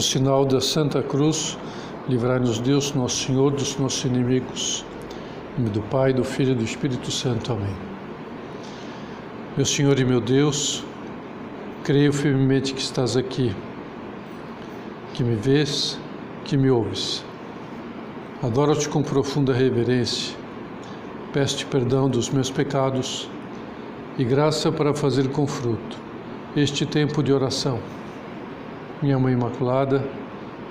Pelo sinal da Santa Cruz, livrai-nos Deus, nosso Senhor, dos nossos inimigos. Em nome do Pai, do Filho e do Espírito Santo. Amém. Meu Senhor e meu Deus, creio firmemente que estás aqui, que me vês, que me ouves. Adoro-te com profunda reverência. Peço-te perdão dos meus pecados e graça para fazer com fruto este tempo de oração. Minha Mãe Imaculada,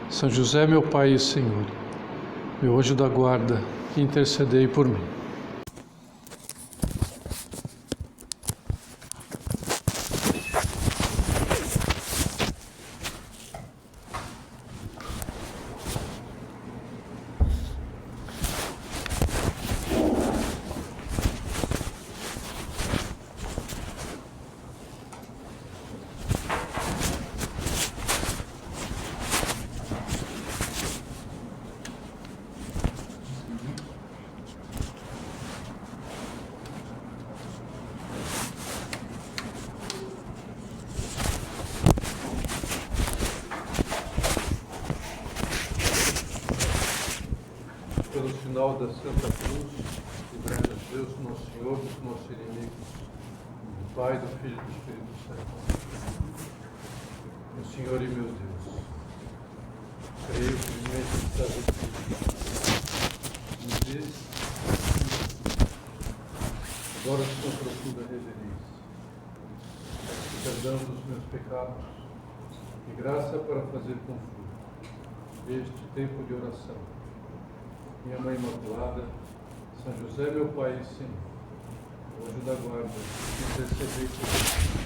São José, meu Pai e Senhor, meu anjo da guarda, intercedei por mim. Pelo sinal da Santa Cruz, livrai-nos Deus, nosso Senhor, dos nossos inimigos, do Pai, do Filho e do Espírito Santo. Meu Senhor e meu Deus, creio firmemente que estás aqui, me vês, adoro-te com profunda reverência, peço perdão dos meus pecados e graça para fazer com fruto este tempo de oração. Minha Mãe Imaculada, São José, meu Pai e Senhor, anjo da guarda, intercedei por mim.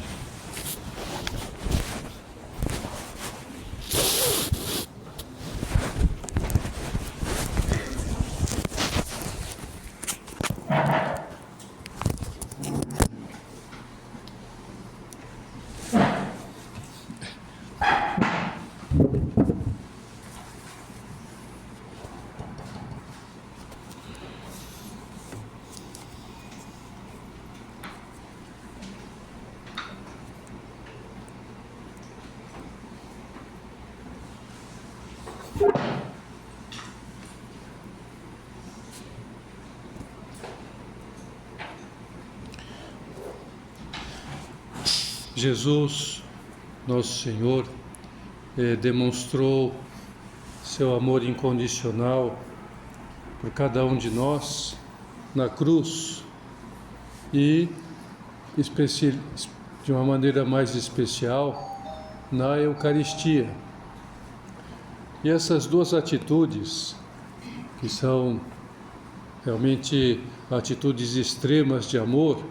Jesus, nosso Senhor, demonstrou seu amor incondicional por cada um de nós na cruz e, de uma maneira mais especial, na Eucaristia. E essas duas atitudes, que são realmente atitudes extremas de amor,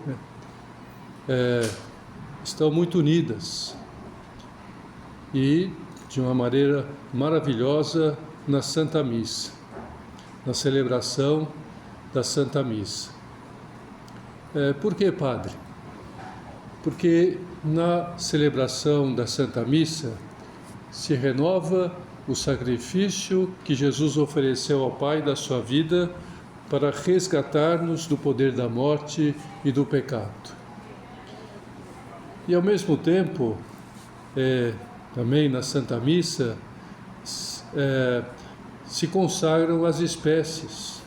estão muito unidas e de uma maneira maravilhosa na Santa Missa, na celebração da Santa Missa. Por que, Padre? Porque na celebração da Santa Missa se renova o sacrifício que Jesus ofereceu ao Pai da sua vida para resgatar-nos do poder da morte e do pecado. E ao mesmo tempo, também na Santa Missa, se consagram as espécies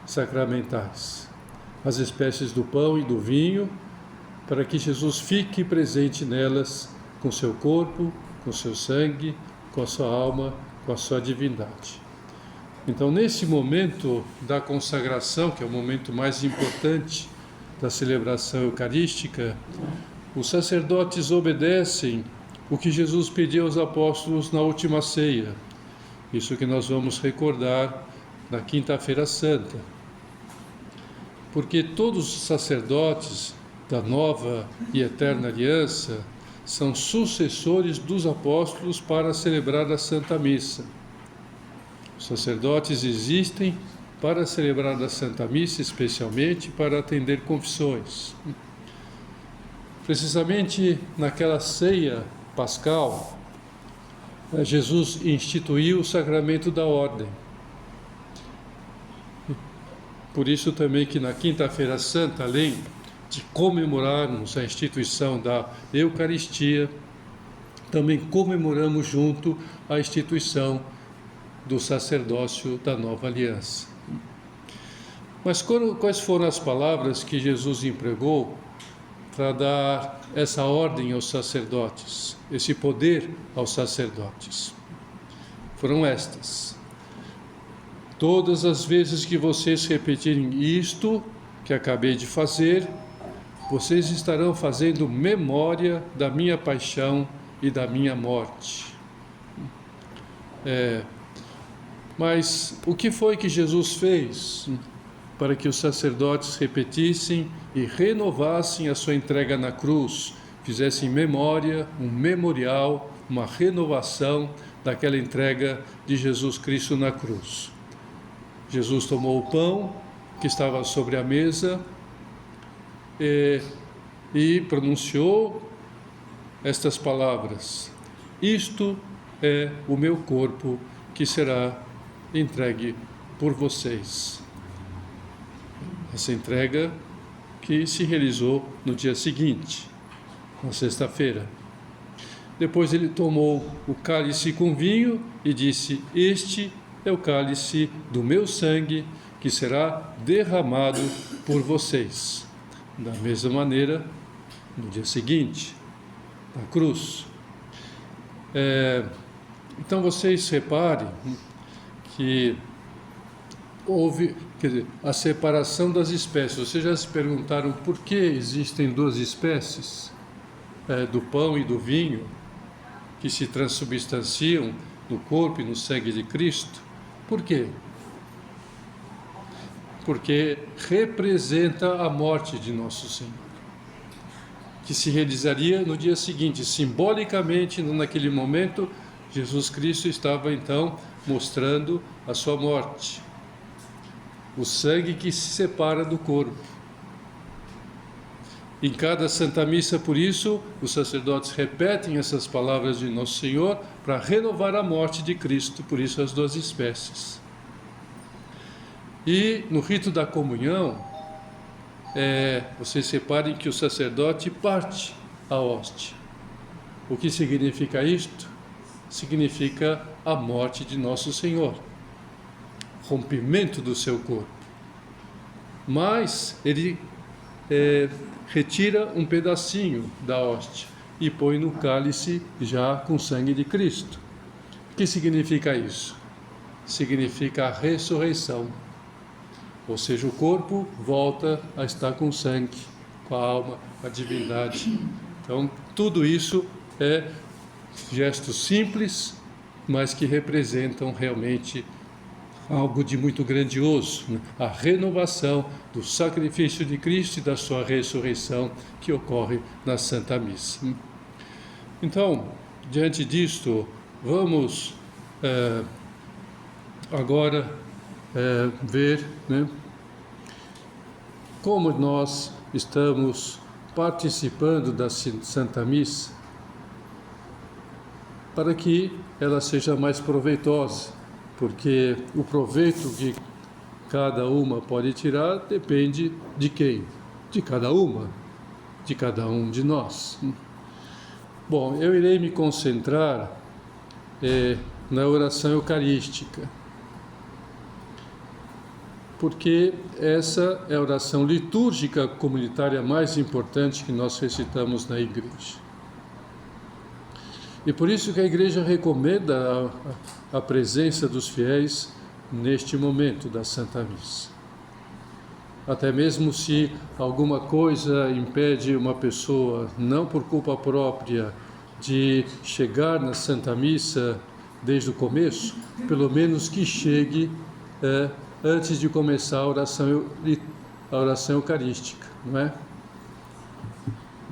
sacramentais, as espécies do pão e do vinho, para que Jesus fique presente nelas com seu corpo, com seu sangue, com a sua alma, com a sua divindade. Então, nesse momento da consagração, que é o momento mais importante da celebração eucarística, os sacerdotes obedecem o que Jesus pediu aos apóstolos na última ceia. Isso que nós vamos recordar na Quinta-feira Santa. Porque todos os sacerdotes da nova e eterna aliança são sucessores dos apóstolos para celebrar a Santa Missa. Os sacerdotes existem para celebrar a Santa Missa, especialmente para atender confissões. Precisamente naquela ceia pascal, Jesus instituiu o sacramento da ordem. Por isso também que na Quinta-feira Santa, além de comemorarmos a instituição da Eucaristia, também comemoramos junto a instituição do sacerdócio da nova aliança. Mas quais foram as palavras que Jesus empregou para dar essa ordem aos sacerdotes, esse poder aos sacerdotes? Foram estas: todas as vezes que vocês repetirem isto que acabei de fazer, vocês estarão fazendo memória da minha paixão e da minha morte. Mas o que foi que Jesus fez para que os sacerdotes repetissem e renovassem a sua entrega na cruz, fizessem memória, um memorial, uma renovação daquela entrega de Jesus Cristo na cruz? Jesus tomou o pão que estava sobre a mesa e pronunciou estas palavras: isto é o meu corpo que será entregue por vocês. Essa entrega que se realizou no dia seguinte, na sexta-feira. Depois ele tomou o cálice com vinho e disse: este é o cálice do meu sangue que será derramado por vocês. Da mesma maneira, no dia seguinte, na cruz. Então vocês reparem que houve, a separação das espécies. Vocês já se perguntaram por que existem duas espécies, do pão e do vinho, que se transubstanciam no corpo e no sangue de Cristo? Por quê? Porque representa a morte de nosso Senhor, que se realizaria no dia seguinte. Simbolicamente, naquele momento, Jesus Cristo estava então mostrando a sua morte, o sangue que se separa do corpo. Em cada Santa Missa, por isso, os sacerdotes repetem essas palavras de Nosso Senhor para renovar a morte de Cristo, por isso as duas espécies. E no rito da comunhão, vocês reparem que o sacerdote parte a hóstia. O que significa isto? Significa a morte de Nosso Senhor, rompimento do seu corpo. Mas ele retira um pedacinho da hóstia e põe no cálice já com sangue de Cristo. O que significa isso? Significa a ressurreição. Ou seja, o corpo volta a estar com sangue, com a alma, com a divindade. Então, tudo isso é gestos simples, mas que representam realmente algo de muito grandioso, né? A renovação do sacrifício de Cristo e da sua ressurreição que ocorre na Santa Missa. Então, diante disto, vamos agora ver, né, como nós estamos participando da Santa Missa para que ela seja mais proveitosa, porque o proveito que cada uma pode tirar depende de quem? De cada uma, de cada um de nós. Bom, eu irei me concentrar na oração eucarística, porque essa é a oração litúrgica comunitária mais importante que nós recitamos na igreja. E por isso que a igreja recomenda a presença dos fiéis neste momento da Santa Missa. Até mesmo se alguma coisa impede uma pessoa, não por culpa própria, de chegar na Santa Missa desde o começo, pelo menos que chegue antes de começar a oração eucarística, não é?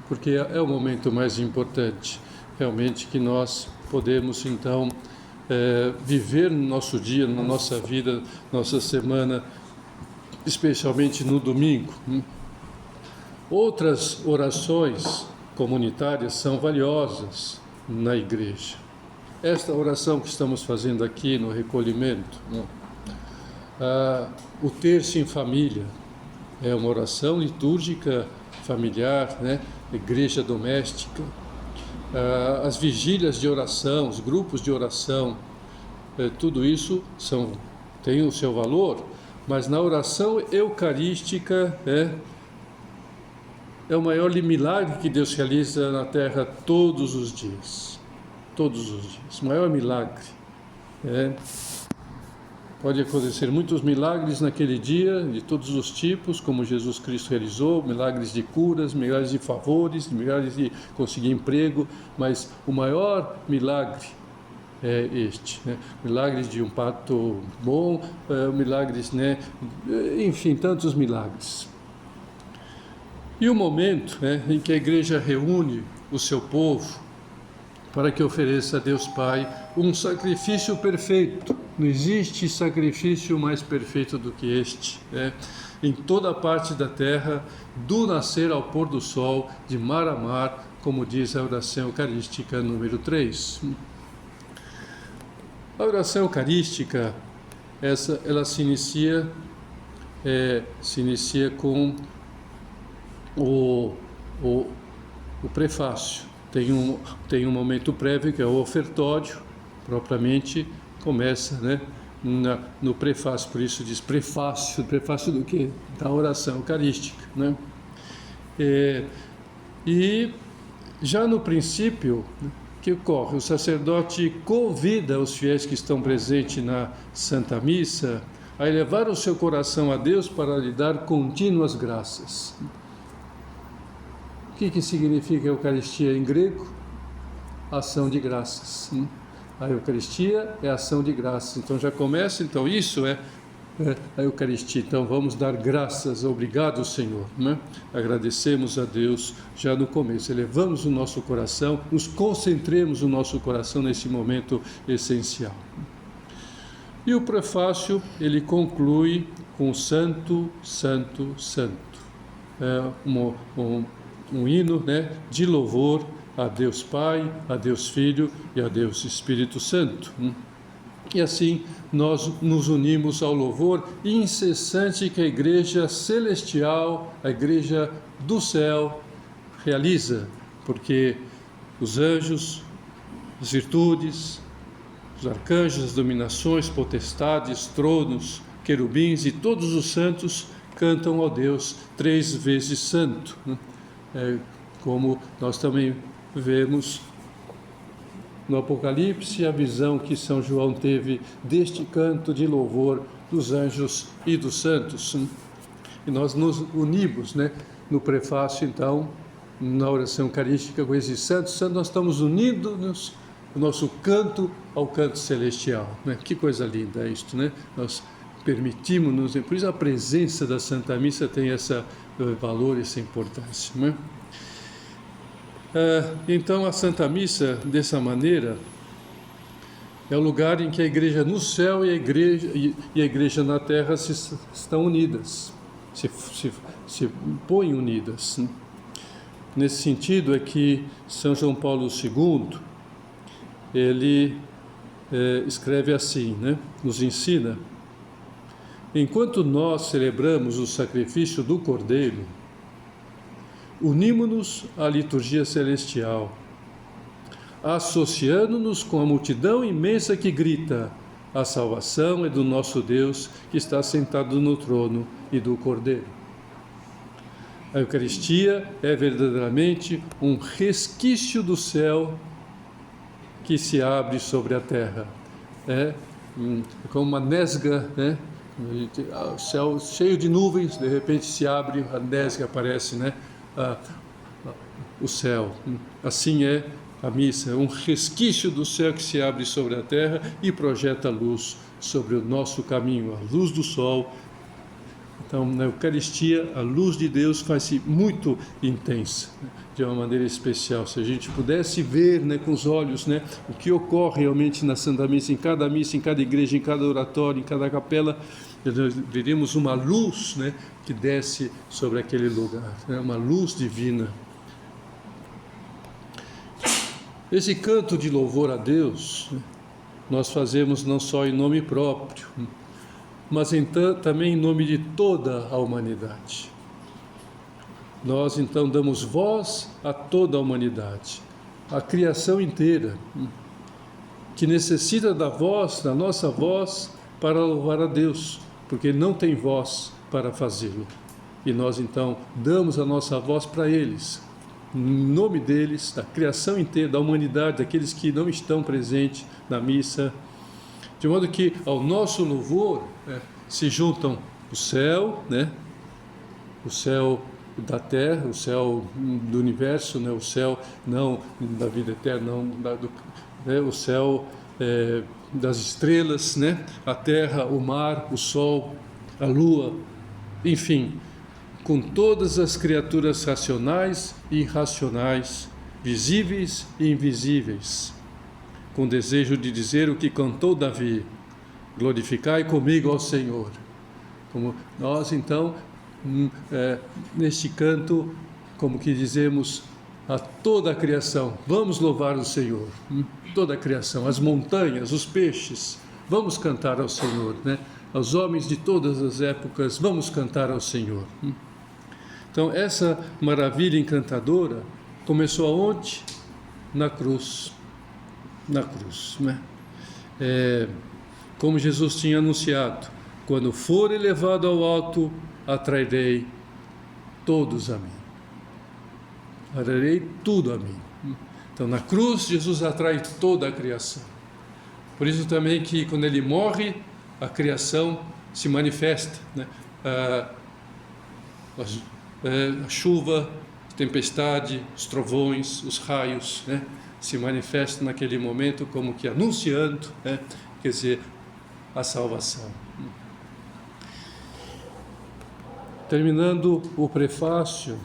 Porque é o momento mais importante, realmente, que nós podemos, então, viver no nosso dia, na nossa vida, nossa semana, especialmente no domingo. Outras orações comunitárias são valiosas na igreja. Esta oração que estamos fazendo aqui no recolhimento, o terço em família, é uma oração litúrgica familiar, né? Igreja doméstica. as vigílias de oração, os grupos de oração, tudo isso tem o seu valor, mas na oração eucarística é o maior milagre que Deus realiza na terra todos os dias. Todos os dias. O maior milagre. Pode acontecer muitos milagres naquele dia, de todos os tipos, como Jesus Cristo realizou, milagres de curas, milagres de favores, milagres de conseguir emprego, mas o maior milagre é este, milagres de um parto bom, milagres, enfim, tantos milagres. E o momento em que a igreja reúne o seu povo para que ofereça a Deus Pai um sacrifício perfeito. Não existe sacrifício mais perfeito do que este. Em toda parte da terra, do nascer ao pôr do sol, de mar a mar, como diz a oração eucarística número 3. A oração eucarística, ela se inicia com o prefácio. Tem um momento prévio que é o ofertório, propriamente começa no prefácio, por isso diz prefácio do quê? Da oração eucarística. E já no princípio, o que ocorre? O sacerdote convida os fiéis que estão presentes na Santa Missa a elevar o seu coração a Deus para lhe dar contínuas graças. O que significa a Eucaristia em grego? Ação de graças. A Eucaristia é ação de graças. Então já começa, isso é a Eucaristia. Então vamos dar graças, obrigado Senhor. Agradecemos a Deus já no começo. Elevamos o nosso coração, nos concentremos o nosso coração nesse momento essencial. E o prefácio, ele conclui com Santo, Santo, Santo. Um hino de louvor a Deus Pai, a Deus Filho e a Deus Espírito Santo. E assim nós nos unimos ao louvor incessante que a Igreja Celestial, a Igreja do Céu, realiza, porque os anjos, as virtudes, os arcanjos, as dominações, potestades, tronos, querubins e todos os santos cantam ao Deus 3 vezes santo. Como nós também vemos no Apocalipse, a visão que São João teve deste canto de louvor dos anjos e dos santos. E nós nos unimos no prefácio, então, na oração eucarística com esses santos, nós estamos unidos o nosso canto ao canto celestial. Que coisa linda é isto, Nós permitimos-nos, por isso a presença da Santa Missa tem esse valor, essa importância. Então a Santa Missa, dessa maneira, é o lugar em que a Igreja no céu e a Igreja na terra estão unidas, se põem unidas. Nesse sentido é que São João Paulo II, ele escreve assim, nos ensina: enquanto nós celebramos o sacrifício do Cordeiro, unimos-nos à liturgia celestial, associando-nos com a multidão imensa que grita: a salvação é do nosso Deus que está sentado no trono e do Cordeiro. A Eucaristia é verdadeiramente um resquício do céu que se abre sobre a terra. É como uma nesga, o céu cheio de nuvens, de repente se abre, a nesga aparece, o céu. Assim é a missa, é um resquício do céu que se abre sobre a terra e projeta luz sobre o nosso caminho, a luz do sol. Então, na Eucaristia, a luz de Deus faz-se muito intensa, de uma maneira especial. Se a gente pudesse ver com os olhos o que ocorre realmente na Santa Missa, em cada igreja, em cada oratório, em cada capela, veríamos uma luz que desce sobre aquele lugar, uma luz divina. Esse canto de louvor a Deus, nós fazemos não só em nome próprio, mas também em nome de toda a humanidade. Nós então damos voz a toda a humanidade, a criação inteira, que necessita da voz, da nossa voz, para louvar a Deus, porque Ele não tem voz para fazê-lo. E nós então damos a nossa voz para eles, em nome deles, da criação inteira, da humanidade, daqueles que não estão presentes na missa, de modo que ao nosso louvor se juntam o céu, o céu da terra, o céu do universo, o céu não da vida eterna, não o céu das estrelas, a terra, o mar, o sol, a lua, enfim, com todas as criaturas racionais e irracionais, visíveis e invisíveis, com desejo de dizer o que cantou Davi: glorificai comigo ao Senhor. Como nós então, neste canto, como que dizemos a toda a criação, vamos louvar o Senhor, toda a criação, as montanhas, os peixes, vamos cantar ao Senhor, aos homens de todas as épocas, vamos cantar ao Senhor. Então essa maravilha encantadora começou aonde? Na cruz, como Jesus tinha anunciado: quando for elevado ao alto, atrairei todos a mim. Atrairei tudo a mim. Então, na cruz, Jesus atrai toda a criação. Por isso também que quando Ele morre, a criação se manifesta. A chuva, a tempestade, os trovões, os raios, se manifestam naquele momento como que anunciando, quer dizer, a salvação. Terminando o prefácio,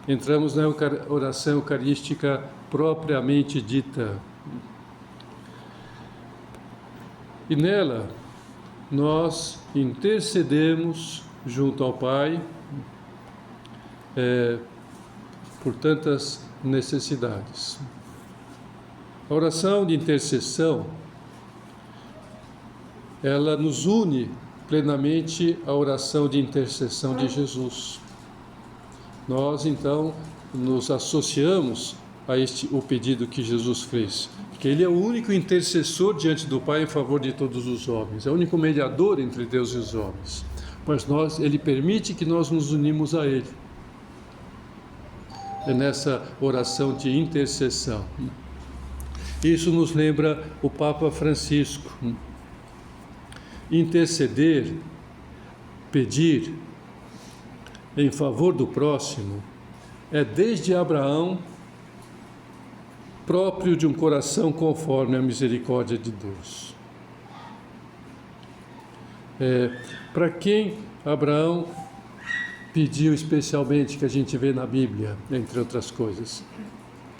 entramos na oração eucarística propriamente dita. E nela nós intercedemos junto ao Pai por tantas necessidades. A oração de intercessão, ela nos une plenamente à oração de intercessão de Jesus. Nós, então, nos associamos a o pedido que Jesus fez, porque Ele é o único intercessor diante do Pai em favor de todos os homens, é o único mediador entre Deus e os homens, mas Ele permite que nós nos unimos a Ele. É nessa oração de intercessão. Isso nos lembra o Papa Francisco. Interceder, pedir em favor do próximo, é desde Abraão próprio de um coração conforme a misericórdia de Deus. Para quem Abraão pediu especialmente, que a gente vê na Bíblia, entre outras coisas?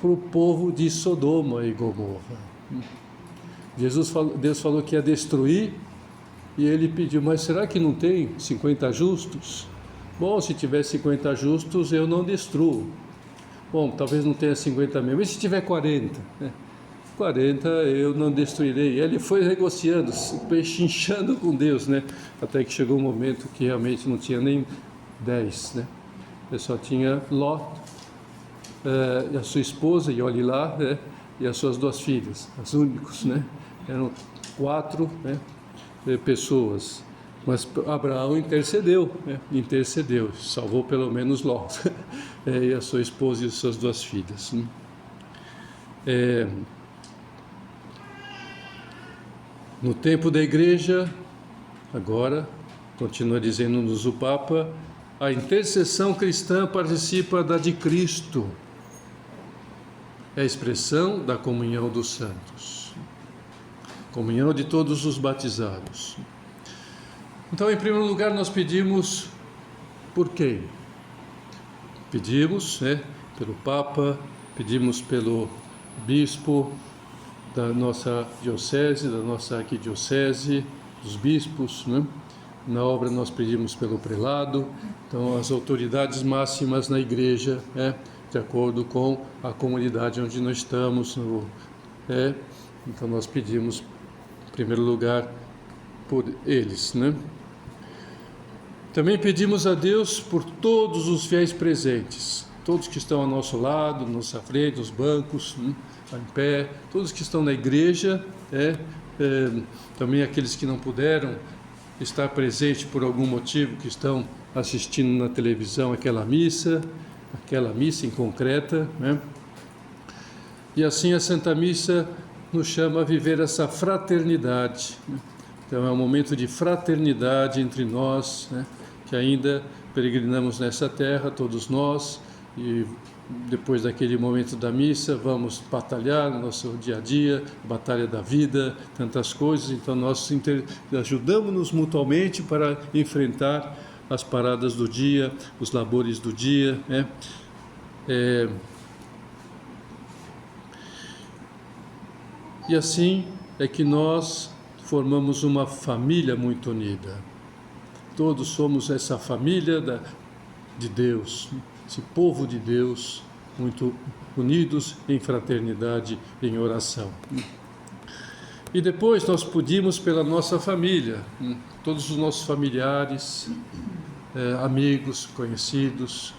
Para o povo de Sodoma e Gomorra. Deus falou que ia destruir, e ele pediu: mas será que não tem 50 justos? Bom, se tiver 50 justos, eu não destruo. Bom, talvez não tenha 50 mesmo, mas se tiver 40, 40 eu não destruirei. E ele foi negociando, pechinchando com Deus, até que chegou um momento que realmente não tinha nem 10, Ele só tinha Ló, e a sua esposa, e olhe lá, e as suas 2 filhas, as únicos, Eram 4, pessoas. Mas Abraão intercedeu, salvou pelo menos Ló, e a sua esposa e as suas 2 filhas. No tempo da igreja, agora, continua dizendo-nos o Papa, a intercessão cristã participa da de Cristo, é a expressão da comunhão dos santos, comunhão de todos os batizados. Então, em primeiro lugar, nós pedimos por quem? Pedimos, pelo Papa, pedimos pelo Bispo da nossa diocese, da nossa arquidiocese, dos bispos, Na obra nós pedimos pelo prelado, então as autoridades máximas na igreja, de acordo com a comunidade onde nós estamos, então nós pedimos, em primeiro lugar, por eles, Também pedimos a Deus por todos os fiéis presentes, todos que estão ao nosso lado, nossa frente, nos bancos, em pé, todos que estão na igreja, também aqueles que não puderam estar presentes por algum motivo, que estão assistindo na televisão aquela missa em concreta, né? E assim a Santa Missa nos chama a viver essa fraternidade, né? Então é um momento de fraternidade entre nós, né? Que ainda peregrinamos nessa terra, todos nós, e depois daquele momento da missa vamos batalhar no nosso dia a dia, batalha da vida, tantas coisas. Então nós ajudamos-nos mutuamente para enfrentar as paradas do dia, os labores do dia, né? E assim é que nós formamos uma família muito unida. Todos somos essa família de Deus, esse povo de Deus, muito unidos em fraternidade, em oração. E depois nós pedimos pela nossa família, todos os nossos familiares, amigos, conhecidos,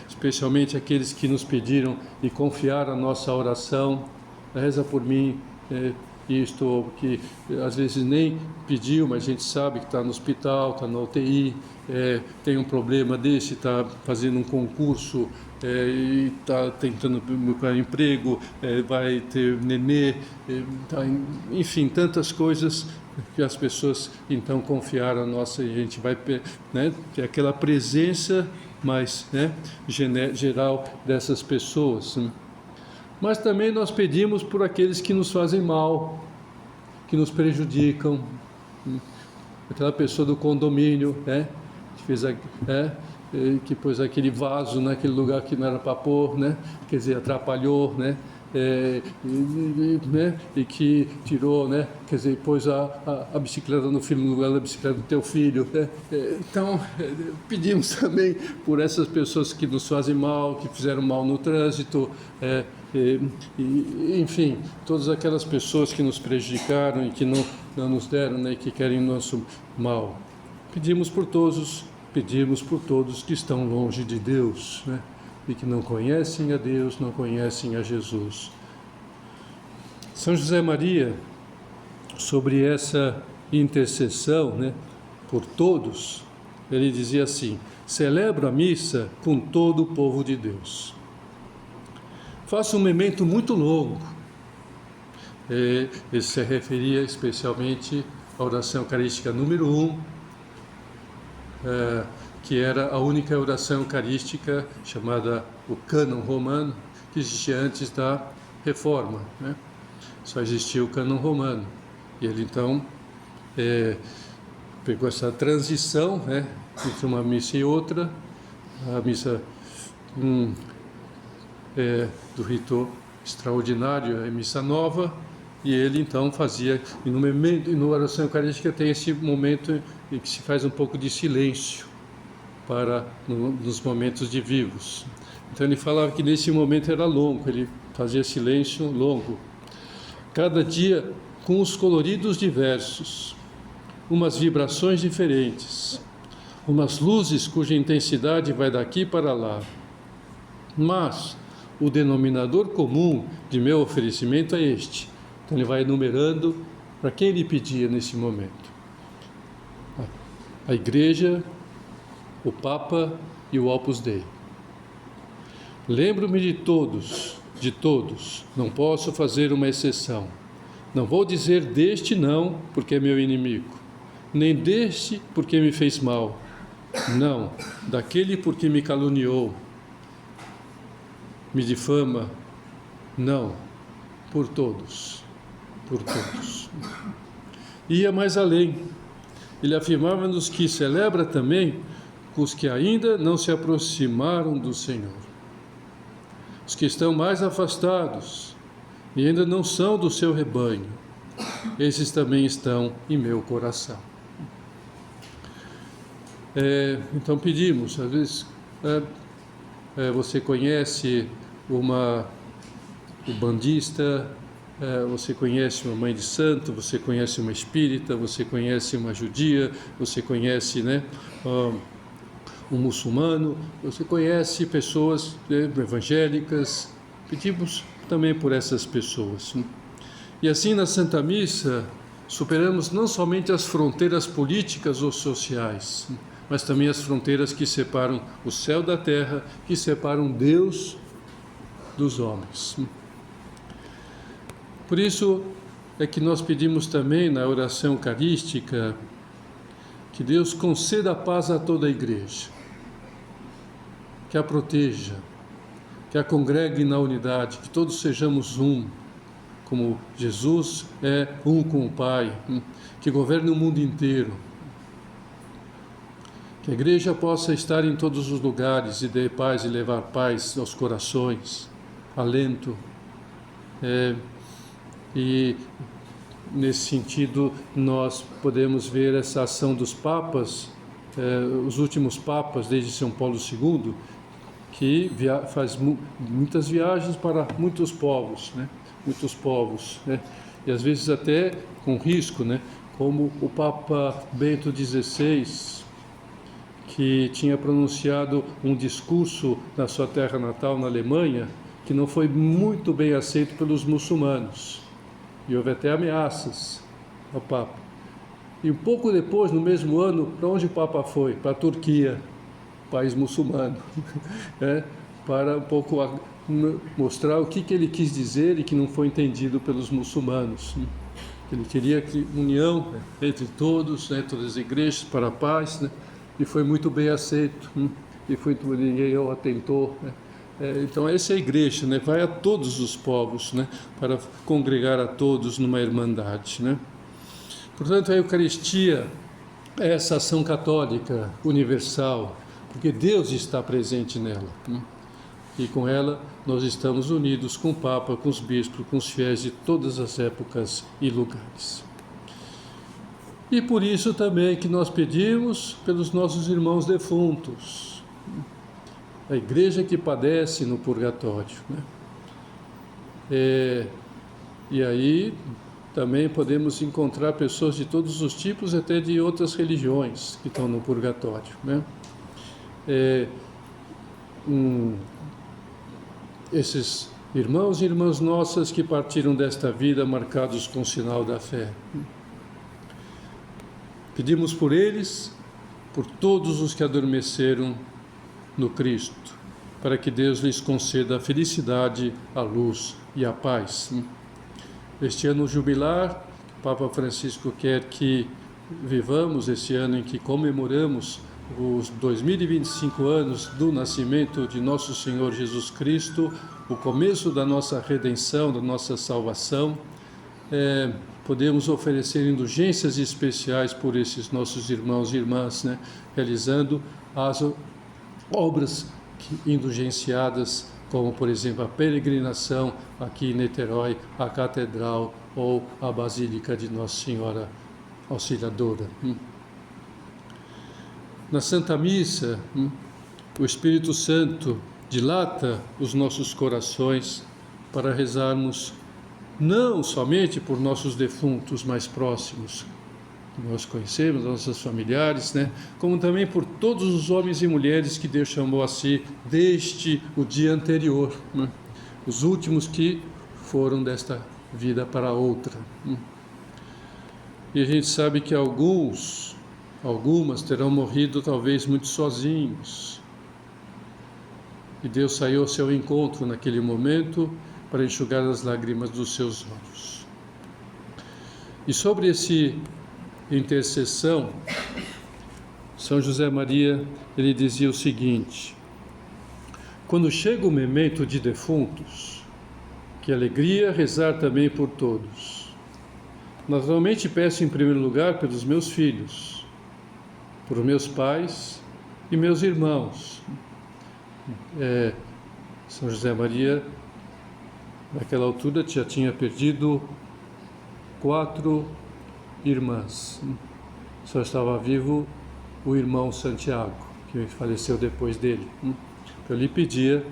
especialmente aqueles que nos pediram e confiaram a nossa oração. Reza por mim, isto ou que às vezes nem pediu, mas a gente sabe que está no hospital, está na UTI, tem um problema desse, está fazendo um concurso e está tentando procurar emprego, vai ter nenê, enfim, tantas coisas que as pessoas então confiaram a nossa, e a gente vai, né, ter aquela presença mais, né, geral dessas pessoas, né? Mas também nós pedimos por aqueles que nos fazem mal, que nos prejudicam, aquela pessoa do condomínio, que pôs aquele vaso naquele lugar que não era para pôr, né? Quer dizer, atrapalhou, né? E que tirou, né? Quer dizer, pôs a bicicleta no lugar da bicicleta do teu filho, né? Então, pedimos também por essas pessoas que nos fazem mal, que fizeram mal no trânsito, enfim, todas aquelas pessoas que nos prejudicaram e que não nos deram, né? E que querem nosso mal. Pedimos por todos que estão longe de Deus, né? E que não conhecem a Deus, não conhecem a Jesus. São José Maria, sobre essa intercessão, né, por todos, ele dizia assim: celebro a missa com todo o povo de Deus. Faço um memento muito longo. Ele se referia especialmente à oração eucarística número 1, que era a única oração eucarística chamada o cânon romano, que existia antes da reforma, né? Só existia o cânon romano. E ele então pegou essa transição, né, entre uma missa e outra, a missa do rito extraordinário, a missa nova, e ele então fazia, e no oração eucarística tem esse momento em que se faz um pouco de silêncio nos momentos de vivos. Então ele falava que nesse momento era longo, ele fazia silêncio longo, cada dia com os coloridos diversos, umas vibrações diferentes, umas luzes cuja intensidade vai daqui para lá. Mas o denominador comum de meu oferecimento é este. Então ele vai enumerando para quem ele pedia nesse momento: a Igreja, o Papa e o Opus Dei. Lembro-me de todos, não posso fazer uma exceção. Não vou dizer deste não, porque é meu inimigo, nem deste porque me fez mal. Não, daquele porque me caluniou, me difama. Não, por todos. Ia mais além. Ele afirmava-nos que celebra também com os que ainda não se aproximaram do Senhor, os que estão mais afastados e ainda não são do seu rebanho. Esses também estão em meu coração. Então pedimos, às vezes você conhece o bandista, você conhece uma mãe de santo, você conhece uma espírita, você conhece uma judia, você conhece, né, um muçulmano, você conhece pessoas evangélicas, pedimos também por essas pessoas. E assim na Santa Missa superamos não somente as fronteiras políticas ou sociais, mas também as fronteiras que separam o céu da terra, que separam Deus dos homens. Por isso é que nós pedimos também na oração eucarística que Deus conceda a paz a toda a igreja, que a proteja, que a congregue na unidade, que todos sejamos um, como Jesus é um com o Pai, que governe o mundo inteiro. Que a igreja possa estar em todos os lugares e dê paz e levar paz aos corações, alento. E nesse sentido nós podemos ver essa ação dos papas, os últimos papas desde São Paulo II, que faz muitas viagens para muitos povos, né? Muitos povos, né? E às vezes até com risco, né? Como o Papa Bento XVI, que tinha pronunciado um discurso na sua terra natal, na Alemanha, que não foi muito bem aceito pelos muçulmanos. E houve até ameaças ao Papa. E um pouco depois, no mesmo ano, para onde o Papa foi? Para a Turquia, país muçulmano, para um pouco mostrar o que ele quis dizer e que não foi entendido pelos muçulmanos. Ele queria que união entre todos, todas as igrejas, para a paz, e foi muito bem aceito, e ninguém o atentou. Então essa é a igreja, vai a todos os povos, para congregar a todos numa irmandade. Portanto, a Eucaristia é essa ação católica universal, porque Deus está presente nela. E com ela nós estamos unidos com o Papa, com os bispos, com os fiéis de todas as épocas e lugares. E por isso também que nós pedimos pelos nossos irmãos defuntos, a igreja que padece no purgatório. E aí também podemos encontrar pessoas de todos os tipos, até de outras religiões, que estão no purgatório. Esses irmãos e irmãs nossas que partiram desta vida marcados com o sinal da fé. Pedimos por eles, por todos os que adormeceram no Cristo, para que Deus lhes conceda a felicidade, a luz e a paz. Este ano jubilar, o Papa Francisco quer que vivamos esse ano em que comemoramos os 2025 anos do nascimento de nosso Senhor Jesus Cristo, o começo da nossa redenção, da nossa salvação. Podemos oferecer indulgências especiais por esses nossos irmãos e irmãs, realizando as obras indulgenciadas, como por exemplo a peregrinação aqui em Niterói, a Catedral ou a Basílica de Nossa Senhora Auxiliadora. Na Santa Missa, o Espírito Santo dilata os nossos corações para rezarmos não somente por nossos defuntos mais próximos, que nós conhecemos, nossos familiares, como também por todos os homens e mulheres que Deus chamou a si desde o dia anterior, os últimos que foram desta vida para outra. E a gente sabe que algumas terão morrido talvez muito sozinhos. E Deus saiu ao seu encontro naquele momento para enxugar as lágrimas dos seus olhos. E sobre esse intercessão, São José Maria, ele dizia o seguinte: quando chega o memento de defuntos, que alegria rezar também por todos. Naturalmente peço em primeiro lugar pelos meus filhos, por meus pais e meus irmãos. São José Maria, naquela altura, já tinha perdido 4 irmãs. Só estava vivo o irmão Santiago, que faleceu depois dele. Então ele pedia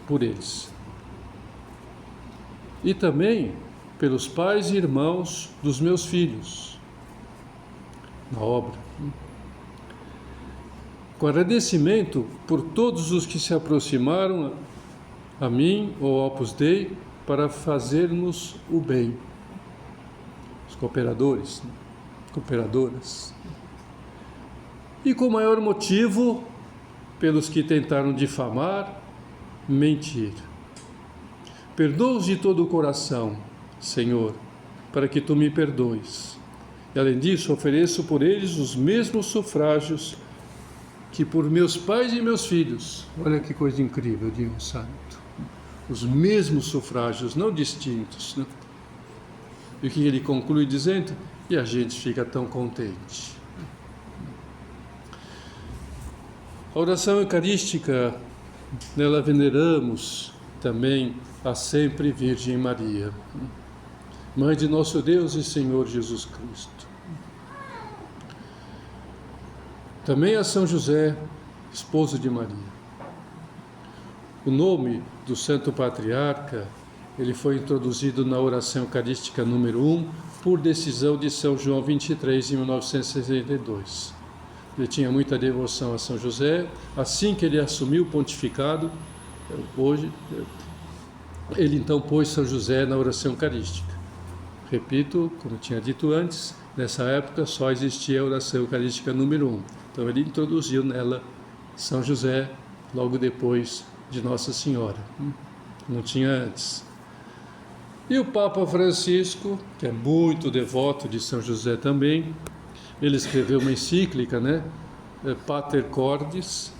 por eles. E também pelos pais e irmãos dos meus filhos, na obra. com agradecimento por todos os que se aproximaram a mim, ou Opus Dei, para fazermos o bem. Os cooperadores, cooperadoras. E com maior motivo, pelos que tentaram difamar, mentir. Perdoa-os de todo o coração, Senhor, para que tu me perdoes. E além disso, ofereço por eles os mesmos sufrágios que por meus pais e meus filhos. Olha que coisa incrível de um santo. Os mesmos sufrágios, não distintos, né? E o que ele conclui dizendo? E a gente fica tão contente. A oração eucarística, nela veneramos também a sempre Virgem Maria, Mãe de nosso Deus e Senhor Jesus Cristo. Também a São José, esposo de Maria. O nome do Santo Patriarca, ele foi introduzido na oração eucarística número 1 por decisão de São João 23, em 1962. Ele tinha muita devoção a São José. Assim que ele assumiu o pontificado, hoje, ele então pôs São José na oração eucarística. Repito, como tinha dito antes, nessa época só existia a oração eucarística número 1. Então ele introduziu nela São José logo depois de Nossa Senhora. Não tinha antes. E o Papa Francisco, que é muito devoto de São José também, ele escreveu uma encíclica, né? Pater Cordis,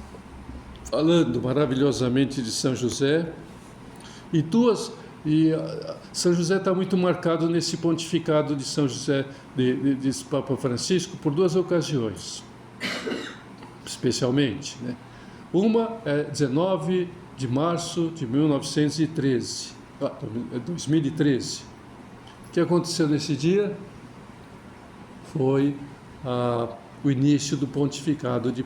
falando maravilhosamente de São José. E São José está muito marcado nesse pontificado de São José, de Papa Francisco, por duas ocasiões, especialmente, né? Uma é 19 de março de 2013. O que aconteceu nesse dia? Foi o início do pontificado de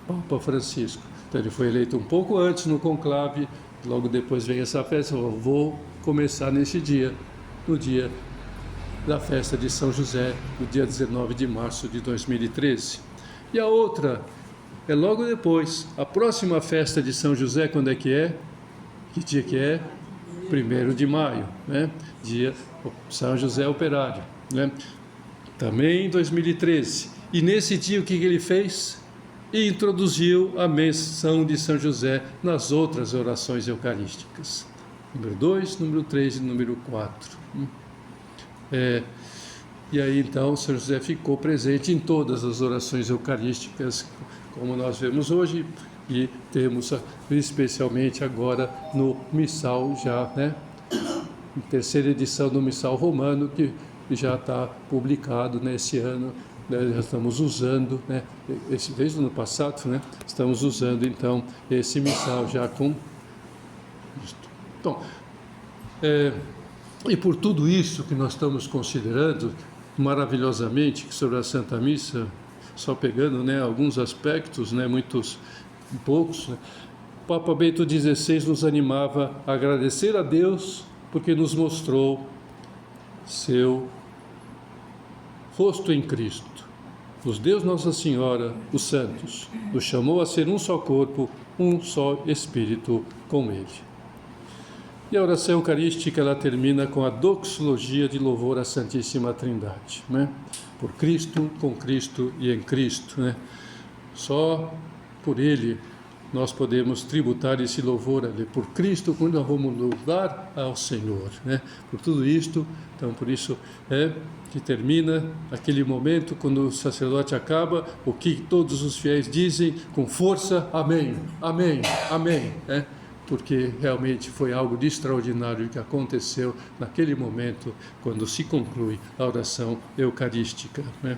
Papa Francisco. Então ele foi eleito um pouco antes no conclave, logo depois vem essa festa. Eu vou começar nesse dia, no dia da festa de São José, no dia 19 de março de 2013. E a outra é logo depois, a próxima festa de São José, quando é que é? Que dia que é? 1º de maio, né? Dia São José Operário, né? Também em 2013. E nesse dia o que ele fez? E introduziu a menção de São José nas outras orações eucarísticas. Número 2, número 3 e número 4. E aí então São José ficou presente em todas as orações eucarísticas, como nós vemos hoje, e temos especialmente agora no Missal já, né? Terceira edição do Missal Romano, que já está publicado nesse ano, né? Já estamos usando, né? Desde o ano passado, né? Estamos usando então esse Missal já com... Então, e por tudo isso que nós estamos considerando maravilhosamente sobre a Santa Missa, só pegando, né, alguns aspectos, né, poucos, né? O Papa Bento XVI nos animava a agradecer a Deus porque nos mostrou seu rosto em Cristo. Nos Deus Nossa Senhora, os santos, nos chamou a ser um só corpo, um só Espírito com Ele. E a oração eucarística, ela termina com a doxologia de louvor à Santíssima Trindade, né? Por Cristo, com Cristo e em Cristo, né? Só por Ele nós podemos tributar esse louvor ali. Por Cristo, quando nós vamos louvar ao Senhor, né? Por tudo isto, então por isso que termina aquele momento quando o sacerdote acaba, o que todos os fiéis dizem com força: amém, amém, amém, né? Porque realmente foi algo de extraordinário que aconteceu naquele momento, quando se conclui a oração eucarística, né?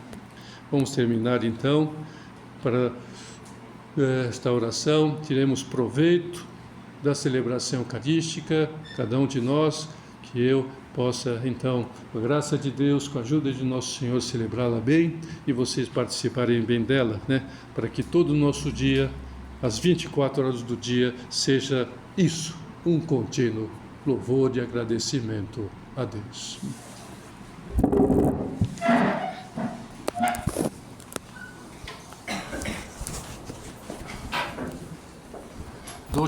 Vamos terminar então, para esta oração, tiremos proveito da celebração eucarística, cada um de nós, que eu possa então, com a graça de Deus, com a ajuda de Nosso Senhor, celebrá-la bem e vocês participarem bem dela, né? Para que todo o nosso dia, as 24 horas do dia, seja isso, um contínuo louvor e agradecimento a Deus.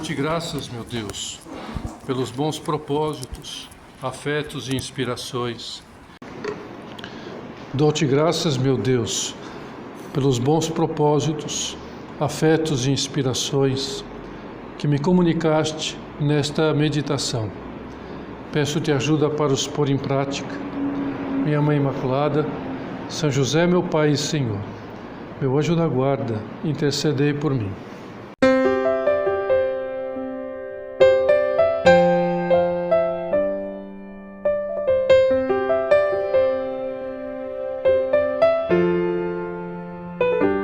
Dou-te graças, meu Deus, pelos bons propósitos, afetos e inspirações. Dou-te graças, meu Deus, pelos bons propósitos, afetos e inspirações que me comunicaste nesta meditação. Peço-te ajuda para os pôr em prática. Minha Mãe Imaculada, São José, meu Pai e Senhor, meu anjo da guarda, intercedei por mim.